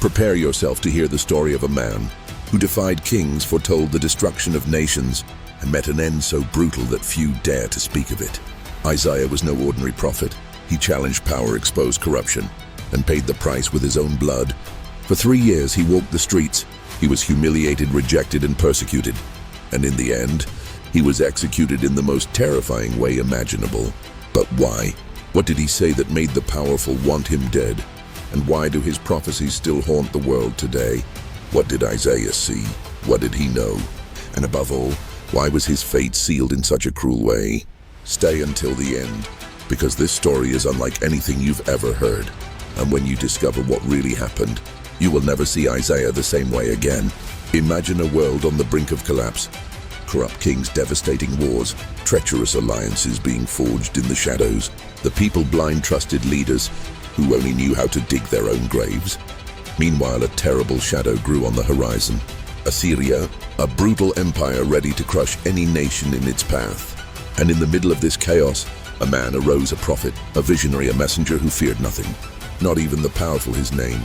Prepare yourself to hear the story of a man who defied kings, foretold the destruction of nations, and met an end so brutal that few dare to speak of it. Isaiah was no ordinary prophet. He challenged power, exposed corruption, and paid the price with his own blood. For 3 years he walked the streets. He was humiliated, rejected, and persecuted. And in the end, he was executed in the most terrifying way imaginable. But why? What did he say that made the powerful want him dead? And why do his prophecies still haunt the world today? What did Isaiah see? What did he know? And above all, why was his fate sealed in such a cruel way? Stay until the end, because this story is unlike anything you've ever heard. And when you discover what really happened, you will never see Isaiah the same way again. Imagine a world on the brink of collapse. Corrupt kings, devastating wars, treacherous alliances being forged in the shadows. The people blind trusted leaders who only knew how to dig their own graves. Meanwhile, a terrible shadow grew on the horizon. Assyria, a brutal empire ready to crush any nation in its path. And in the middle of this chaos, a man arose, a prophet, a visionary, a messenger who feared nothing, not even the powerful. His name,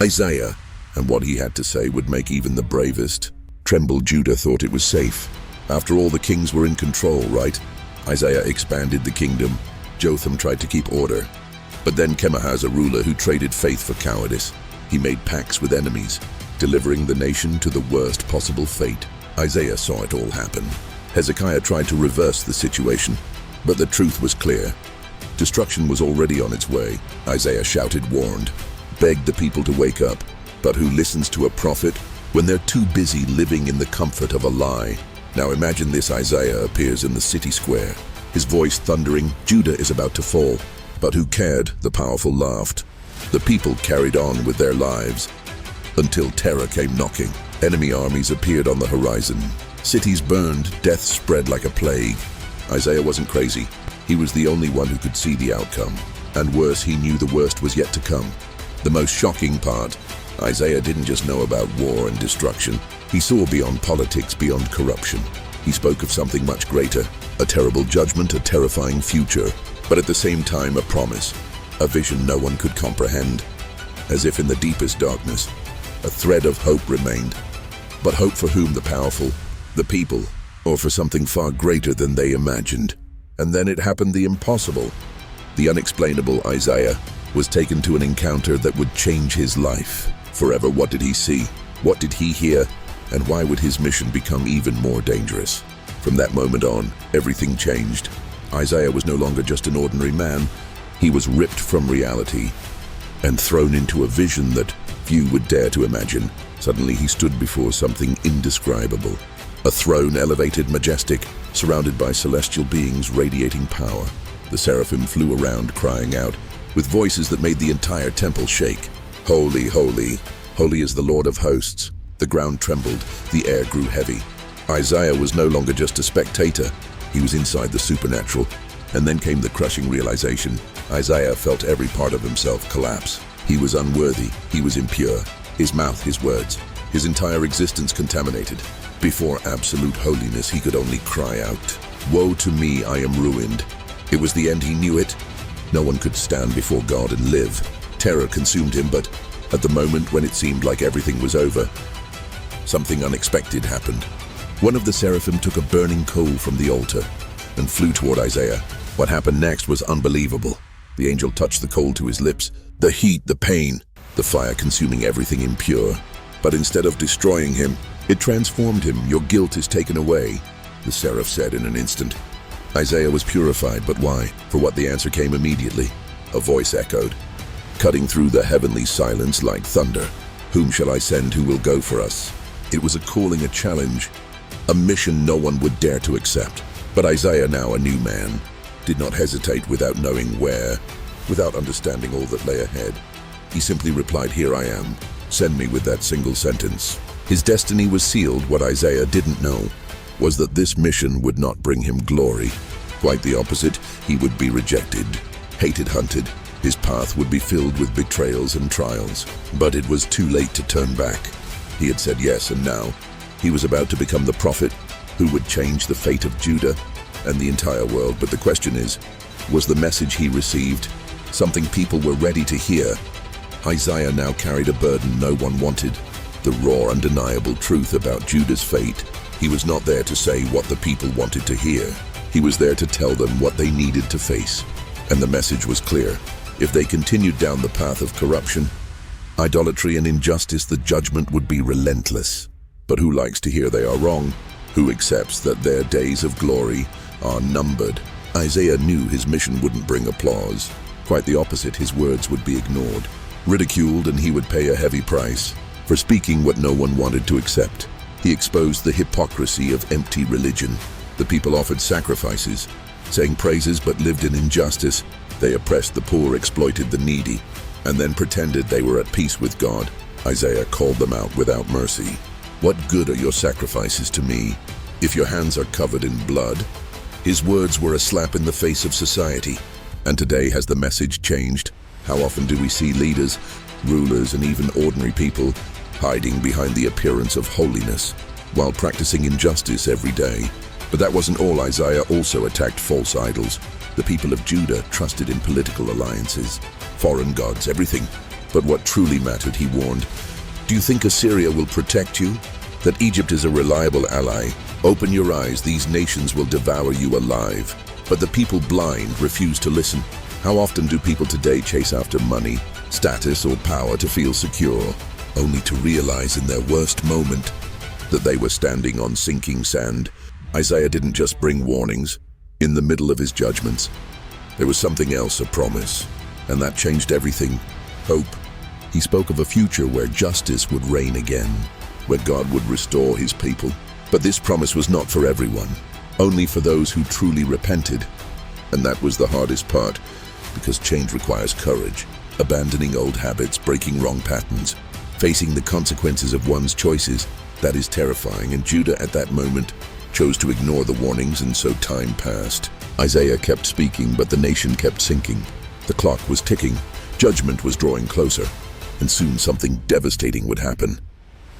Isaiah, and what he had to say would make even the bravest tremble. Judah thought it was safe. After all, the kings were in control, right? Isaiah expanded the kingdom. Jotham tried to keep order. But then came Ahaz, a ruler who traded faith for cowardice. He made pacts with enemies, delivering the nation to the worst possible fate. Isaiah saw it all happen. Hezekiah tried to reverse the situation, but the truth was clear. Destruction was already on its way. Isaiah shouted, warned, begged the people to wake up. But who listens to a prophet when they're too busy living in the comfort of a lie? Now imagine this: Isaiah appears in the city square, his voice thundering, Judah is about to fall. But who cared? The powerful laughed. The people carried on with their lives until terror came knocking. Enemy armies appeared on the horizon. Cities burned, death spread like a plague. Isaiah wasn't crazy. He was the only one who could see the outcome. And worse, he knew the worst was yet to come. The most shocking part, Isaiah didn't just know about war and destruction. He saw beyond politics, beyond corruption. He spoke of something much greater, a terrible judgment, a terrifying future, but at the same time a promise, a vision no one could comprehend. As if in the deepest darkness, a thread of hope remained. But hope for whom? The powerful, the people, or for something far greater than they imagined. And then it happened, the impossible. The unexplainable. Isaiah was taken to an encounter that would change his life forever. What did he see? What did he hear? And why would his mission become even more dangerous? From that moment on, everything changed. Isaiah was no longer just an ordinary man. He was ripped from reality and thrown into a vision that few would dare to imagine. Suddenly he stood before something indescribable. A throne, elevated, majestic, surrounded by celestial beings radiating power. The seraphim flew around, crying out, with voices that made the entire temple shake. Holy, holy, holy is the Lord of hosts. The ground trembled, the air grew heavy. Isaiah was no longer just a spectator. He was inside the supernatural. And then came the crushing realization. Isaiah felt every part of himself collapse. He was unworthy. He was impure. His mouth, his words, his entire existence contaminated. Before absolute holiness, he could only cry out, "Woe to me, I am ruined." It was the end. He knew it. No one could stand before God and live. Terror consumed him, but at the moment when it seemed like everything was over, something unexpected happened. One of the seraphim took a burning coal from the altar and flew toward Isaiah. What happened next was unbelievable. The angel touched the coal to his lips. The heat, the pain, the fire consuming everything impure. But instead of destroying him, it transformed him. Your guilt is taken away, the seraph said in an instant. Isaiah was purified, but why? For what? The answer came immediately. A voice echoed, cutting through the heavenly silence like thunder. Whom shall I send? Who will go for us? It was a calling, a challenge, a mission no one would dare to accept. But Isaiah, now a new man, did not hesitate without knowing where, without understanding all that lay ahead. He simply replied, "Here I am. Send me." With that single sentence, his destiny was sealed. What Isaiah didn't know was that this mission would not bring him glory. Quite the opposite. He would be rejected, hated, hunted. His path would be filled with betrayals and trials. But it was too late to turn back. He had said yes, and now he was about to become the prophet who would change the fate of Judah and the entire world. But the question is, was the message he received something people were ready to hear? Isaiah now carried a burden no one wanted, the raw, undeniable truth about Judah's fate. He was not there to say what the people wanted to hear. He was there to tell them what they needed to face. And the message was clear. If they continued down the path of corruption, idolatry and injustice, the judgment would be relentless. But who likes to hear they are wrong? Who accepts that their days of glory are numbered? Isaiah knew his mission wouldn't bring applause. Quite the opposite, his words would be ignored, ridiculed, and he would pay a heavy price for speaking what no one wanted to accept. He exposed the hypocrisy of empty religion. The people offered sacrifices, sang praises but lived in injustice. They oppressed the poor, exploited the needy, and then pretended they were at peace with God. Isaiah called them out without mercy. What good are your sacrifices to me if your hands are covered in blood? His words were a slap in the face of society. And today, has the message changed? How often do we see leaders, rulers, and even ordinary people hiding behind the appearance of holiness while practicing injustice every day? But that wasn't all. Isaiah also attacked false idols. The people of Judah trusted in political alliances, foreign gods, everything. But what truly mattered, he warned. Do you think Assyria will protect you? That Egypt is a reliable ally? Open your eyes, these nations will devour you alive. But the people, blind, refuse to listen. How often do people today chase after money, status, or power to feel secure, only to realize in their worst moment that they were standing on sinking sand? Isaiah didn't just bring warnings. In the middle of his judgments, there was something else, a promise, and that changed everything. Hope. He spoke of a future where justice would reign again, where God would restore his people. But this promise was not for everyone, only for those who truly repented. And that was the hardest part, because change requires courage, abandoning old habits, breaking wrong patterns, facing the consequences of one's choices. That is terrifying, and Judah at that moment chose to ignore the warnings, and so time passed. Isaiah kept speaking, but the nation kept sinking. The clock was ticking, judgment was drawing closer, and soon something devastating would happen.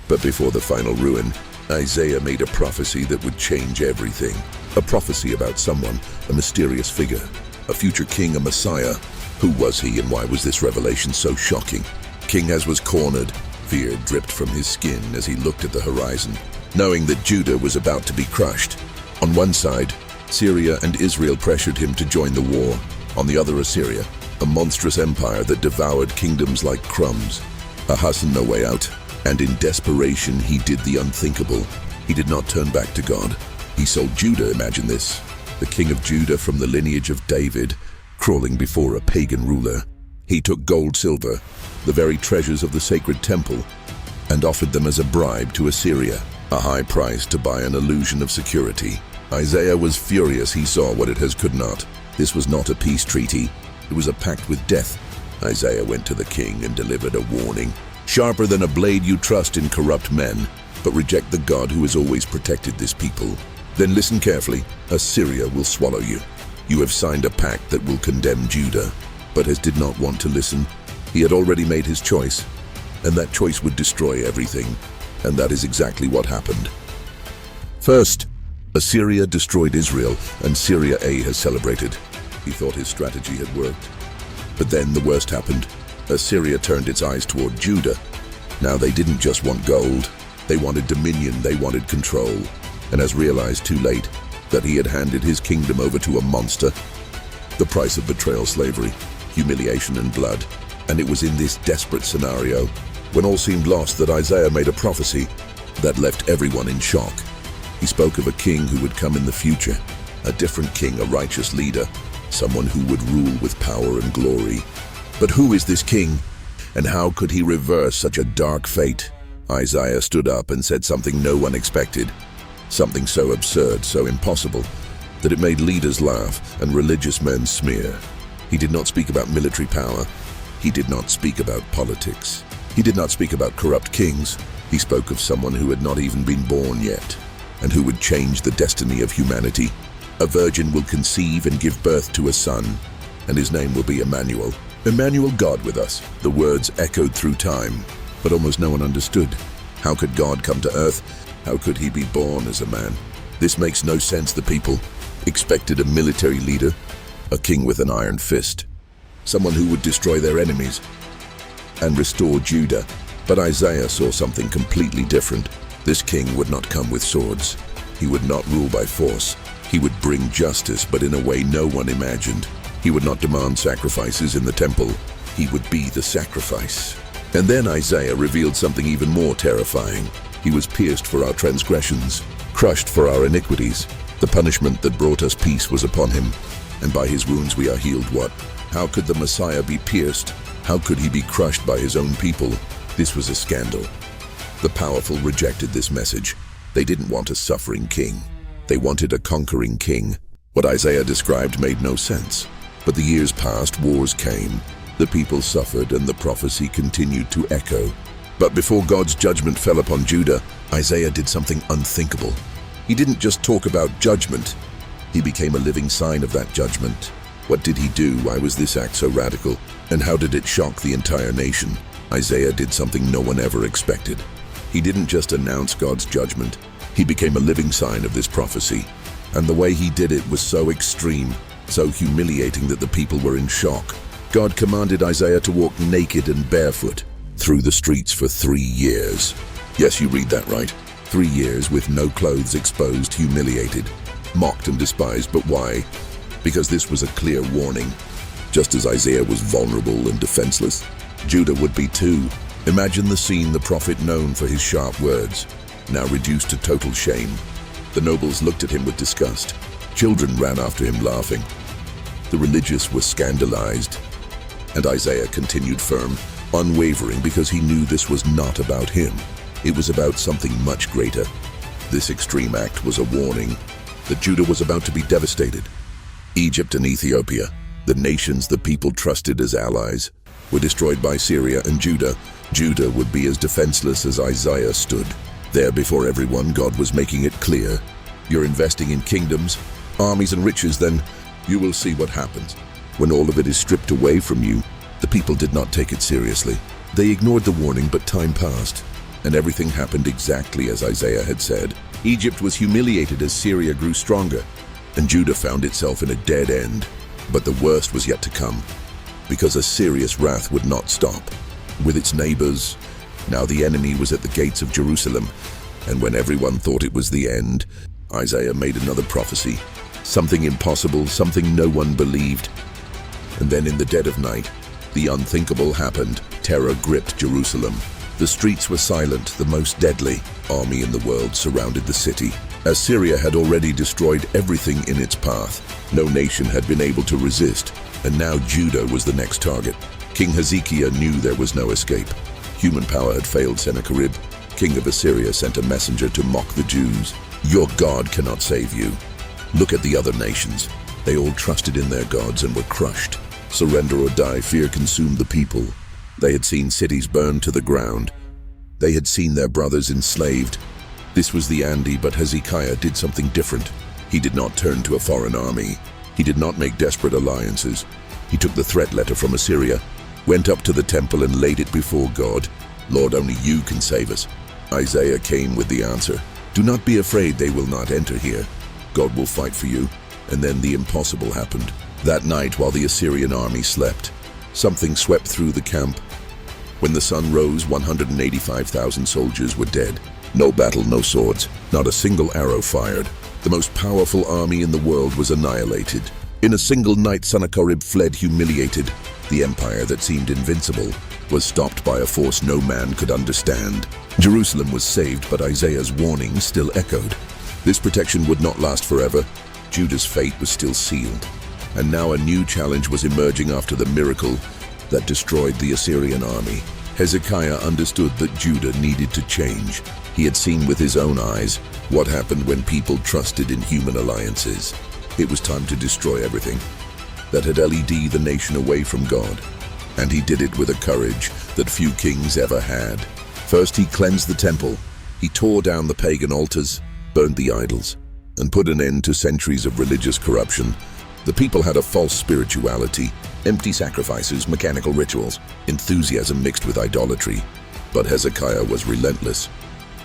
But before the final ruin, Isaiah made a prophecy that would change everything. A prophecy about someone, a mysterious figure, a future king, a Messiah. Who was he, and why was this revelation so shocking? King Ahaz was cornered. Fear dripped from his skin as he looked at the horizon, knowing that Judah was about to be crushed. On one side, Syria and Israel pressured him to join the war. On the other, Assyria, a monstrous empire that devoured kingdoms like crumbs. Ahaz had no way out, and in desperation he did the unthinkable. He did not turn back to God. He sold Judah, imagine this, the king of Judah from the lineage of David, crawling before a pagan ruler. He took gold, silver, the very treasures of the sacred temple, and offered them as a bribe to Assyria, a high price to buy an illusion of security. Isaiah was furious. He saw what it has could not. This was not a peace treaty. It was a pact with death. Isaiah went to the king and delivered a warning. Sharper than a blade, you trust in corrupt men, but reject the God who has always protected this people. Then listen carefully. Assyria will swallow you. You have signed a pact that will condemn Judah. But Ahaz did not want to listen. He had already made his choice, and that choice would destroy everything. And that is exactly what happened. First, Assyria destroyed Israel, and Syria has celebrated. He thought his strategy had worked. But then the worst happened. Assyria turned its eyes toward Judah. Now they didn't just want gold. They wanted dominion, they wanted control. And Ahaz realized too late that he had handed his kingdom over to a monster. The price of betrayal, slavery, humiliation, and blood. And it was in this desperate scenario, when all seemed lost, that Isaiah made a prophecy that left everyone in shock. He spoke of a king who would come in the future, a different king, a righteous leader, someone who would rule with power and glory. But who is this king, and how could he reverse such a dark fate? Isaiah stood up and said something no one expected, something so absurd, so impossible, that it made leaders laugh and religious men smear. He did not speak about military power. He did not speak about politics. He did not speak about corrupt kings. He spoke of someone who had not even been born yet, and who would change the destiny of humanity. A virgin will conceive and give birth to a son, and his name will be Emmanuel. Emmanuel, God with us. The words echoed through time, but almost no one understood. How could God come to earth? How could he be born as a man? This makes no sense. The people expected a military leader, a king with an iron fist, someone who would destroy their enemies. and restore Judah. But Isaiah saw something completely different. This king would not come with swords. He would not rule by force. He would bring justice, but in a way no one imagined. He would not demand sacrifices in the temple. He would be the sacrifice. And then Isaiah revealed something even more terrifying. He was pierced for our transgressions, crushed for our iniquities. The punishment that brought us peace was upon him, and by his wounds we are healed. What? How could the Messiah be pierced? How could he be crushed by his own people? This was a scandal. The powerful rejected this message. They didn't want a suffering king. They wanted a conquering king. What Isaiah described made no sense. But the years passed, wars came, the people suffered, and the prophecy continued to echo. But before God's judgment fell upon Judah, Isaiah did something unthinkable. He didn't just talk about judgment. He became a living sign of that judgment. What did he do? Why was this act so radical? And how did it shock the entire nation? Isaiah did something no one ever expected. He didn't just announce God's judgment. He became a living sign of this prophecy. And the way he did it was so extreme, so humiliating that the people were in shock. God commanded Isaiah to walk naked and barefoot through the streets for 3 years. Yes, you read that right. 3 years with no clothes, exposed, humiliated, mocked and despised. But why? Because this was a clear warning. Just as Isaiah was vulnerable and defenseless, Judah would be too. Imagine the scene: the prophet known for his sharp words, now reduced to total shame. The nobles looked at him with disgust. Children ran after him laughing. The religious were scandalized. And Isaiah continued firm, unwavering, because he knew this was not about him. It was about something much greater. This extreme act was a warning that Judah was about to be devastated. Egypt and Ethiopia, the nations the people trusted as allies, were destroyed by Syria and Judah. Judah would be as defenseless as Isaiah stood. There before everyone, God was making it clear: you're investing in kingdoms, armies and riches, then you will see what happens. When all of it is stripped away from you, the people did not take it seriously. They ignored the warning, but time passed, and everything happened exactly as Isaiah had said. Egypt was humiliated as Syria grew stronger, and Judah found itself in a dead end. But the worst was yet to come, because Assyria's wrath would not stop. With its neighbors, now the enemy was at the gates of Jerusalem, and when everyone thought it was the end, Isaiah made another prophecy. Something impossible, something no one believed. And then in the dead of night, the unthinkable happened. Terror gripped Jerusalem. The streets were silent. The most deadly army in the world surrounded the city. Assyria had already destroyed everything in its path. No nation had been able to resist, and now Judah was the next target. King Hezekiah knew there was no escape. Human power had failed Sennacherib. King of Assyria sent a messenger to mock the Jews. Your God cannot save you. Look at the other nations. They all trusted in their gods and were crushed. Surrender or die, fear consumed the people. They had seen cities burned to the ground. They had seen their brothers enslaved. This was the Andi, but Hezekiah did something different. He did not turn to a foreign army. He did not make desperate alliances. He took the threat letter from Assyria, went up to the temple and laid it before God. Lord, only you can save us. Isaiah came with the answer. Do not be afraid, they will not enter here. God will fight for you. And then the impossible happened. That night, while the Assyrian army slept, something swept through the camp. When the sun rose, 185,000 soldiers were dead. No battle, no swords, not a single arrow fired. The most powerful army in the world was annihilated. In a single night, Sennacherib fled humiliated. The empire that seemed invincible was stopped by a force no man could understand. Jerusalem was saved, but Isaiah's warning still echoed. This protection would not last forever. Judah's fate was still sealed. And now a new challenge was emerging after the miracle that destroyed the Assyrian army. Hezekiah understood that Judah needed to change. He had seen with his own eyes what happened when people trusted in human alliances. It was time to destroy everything that had led the nation away from God. And he did it with a courage that few kings ever had. First, he cleansed the temple. He tore down the pagan altars, burned the idols, and put an end to centuries of religious corruption. The people had a false spirituality, empty sacrifices, mechanical rituals, enthusiasm mixed with idolatry. But Hezekiah was relentless.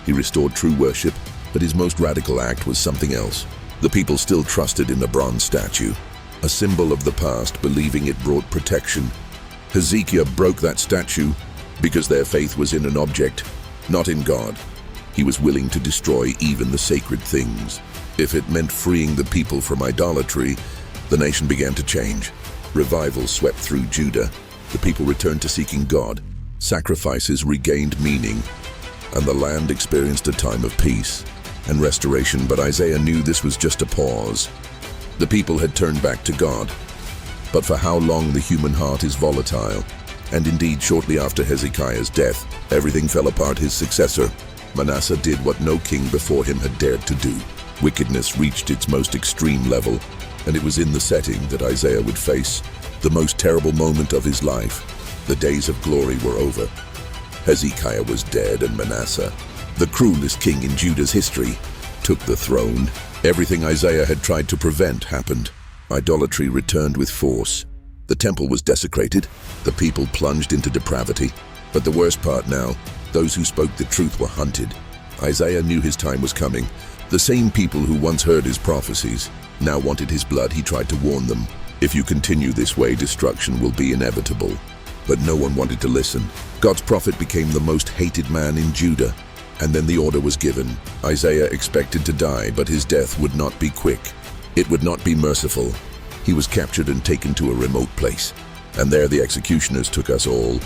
He restored true worship, but his most radical act was something else. The people still trusted in the bronze statue, a symbol of the past, believing it brought protection. Hezekiah broke that statue, because their faith was in an object, not in God. He was willing to destroy even the sacred things. If it meant freeing the people from idolatry, the nation began to change. Revival swept through Judah. The people returned to seeking God. Sacrifices regained meaning, and the land experienced a time of peace and restoration. But Isaiah knew this was just a pause. The people had turned back to God. But for how long? The human heart is volatile. And indeed, shortly after Hezekiah's death, everything fell apart. His successor, Manasseh, did what no king before him had dared to do. Wickedness reached its most extreme level, and it was in the setting that Isaiah would face the most terrible moment of his life. The days of glory were over. Hezekiah was dead, and Manasseh, the cruelest king in Judah's history, took the throne. Everything Isaiah had tried to prevent happened. Idolatry returned with force. The temple was desecrated. The people plunged into depravity. But the worst part now, those who spoke the truth were hunted. Isaiah knew his time was coming. The same people who once heard his prophecies now wanted his blood. He tried to warn them. If you continue this way, destruction will be inevitable. But no one wanted to listen. God's prophet became the most hated man in Judah. And then the order was given. Isaiah expected to die, but his death would not be quick. It would not be merciful. He was captured and taken to a remote place. And there the executioners took us all.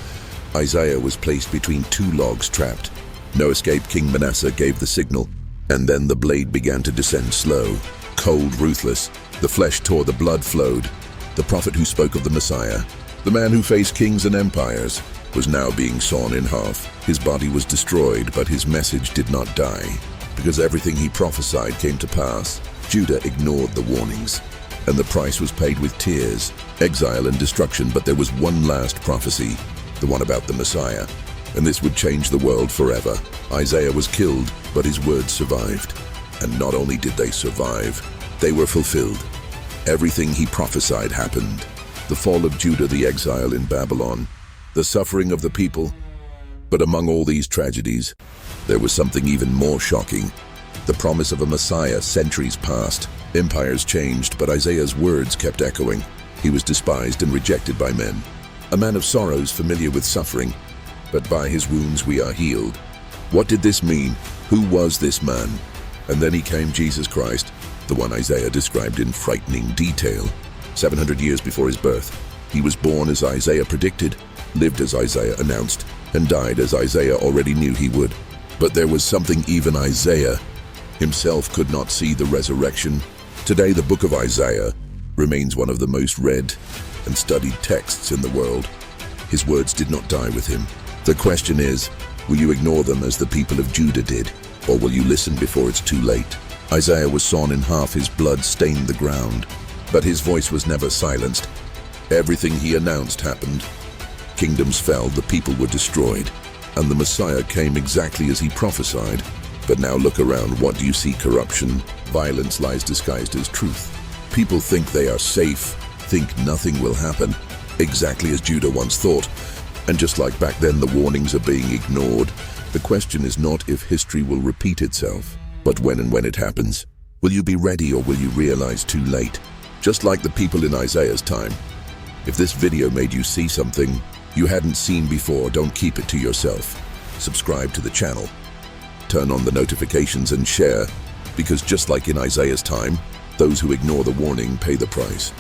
Isaiah was placed between two logs, trapped. No escape. King Manasseh gave the signal, and then the blade began to descend slow, cold, ruthless. The flesh tore, the blood flowed. The prophet who spoke of the Messiah, the man who faced kings and empires, was now being sawn in half. His body was destroyed, but his message did not die, because everything he prophesied came to pass. Judah ignored the warnings, and the price was paid with tears, exile, and destruction. But there was one last prophecy, the one about the Messiah, and this would change the world forever. Isaiah was killed, but his words survived. And not only did they survive, they were fulfilled. Everything he prophesied happened. The fall of Judah, the exile in Babylon, the suffering of the people. But among all these tragedies, there was something even more shocking. The promise of a Messiah. Centuries passed, empires changed, but Isaiah's words kept echoing. He was despised and rejected by men. A man of sorrows, familiar with suffering, but by his wounds we are healed. What did this mean? Who was this man? And then he came, Jesus Christ, the one Isaiah described in frightening detail. 700 years before his birth, he was born as Isaiah predicted, lived as Isaiah announced, and died as Isaiah already knew he would. But there was something even Isaiah himself could not see: the resurrection. Today, the book of Isaiah remains one of the most read and studied texts in the world. His words did not die with him. The question is, will you ignore them as the people of Judah did, or will you listen before it's too late? Isaiah was sawn in half, his blood stained the ground, but his voice was never silenced. Everything he announced happened. Kingdoms fell, the people were destroyed, and the Messiah came exactly as he prophesied. But now look around. What do you see? Corruption, violence, lies disguised as truth. People think they are safe, think nothing will happen, exactly as Judah once thought. And just like back then, the warnings are being ignored. The question is not if history will repeat itself, but when, and when it happens. Will you be ready, or will you realize too late? Just like the people in Isaiah's time. If this video made you see something you hadn't seen before, don't keep it to yourself. Subscribe to the channel. Turn on the notifications and share, because just like in Isaiah's time, those who ignore the warning pay the price.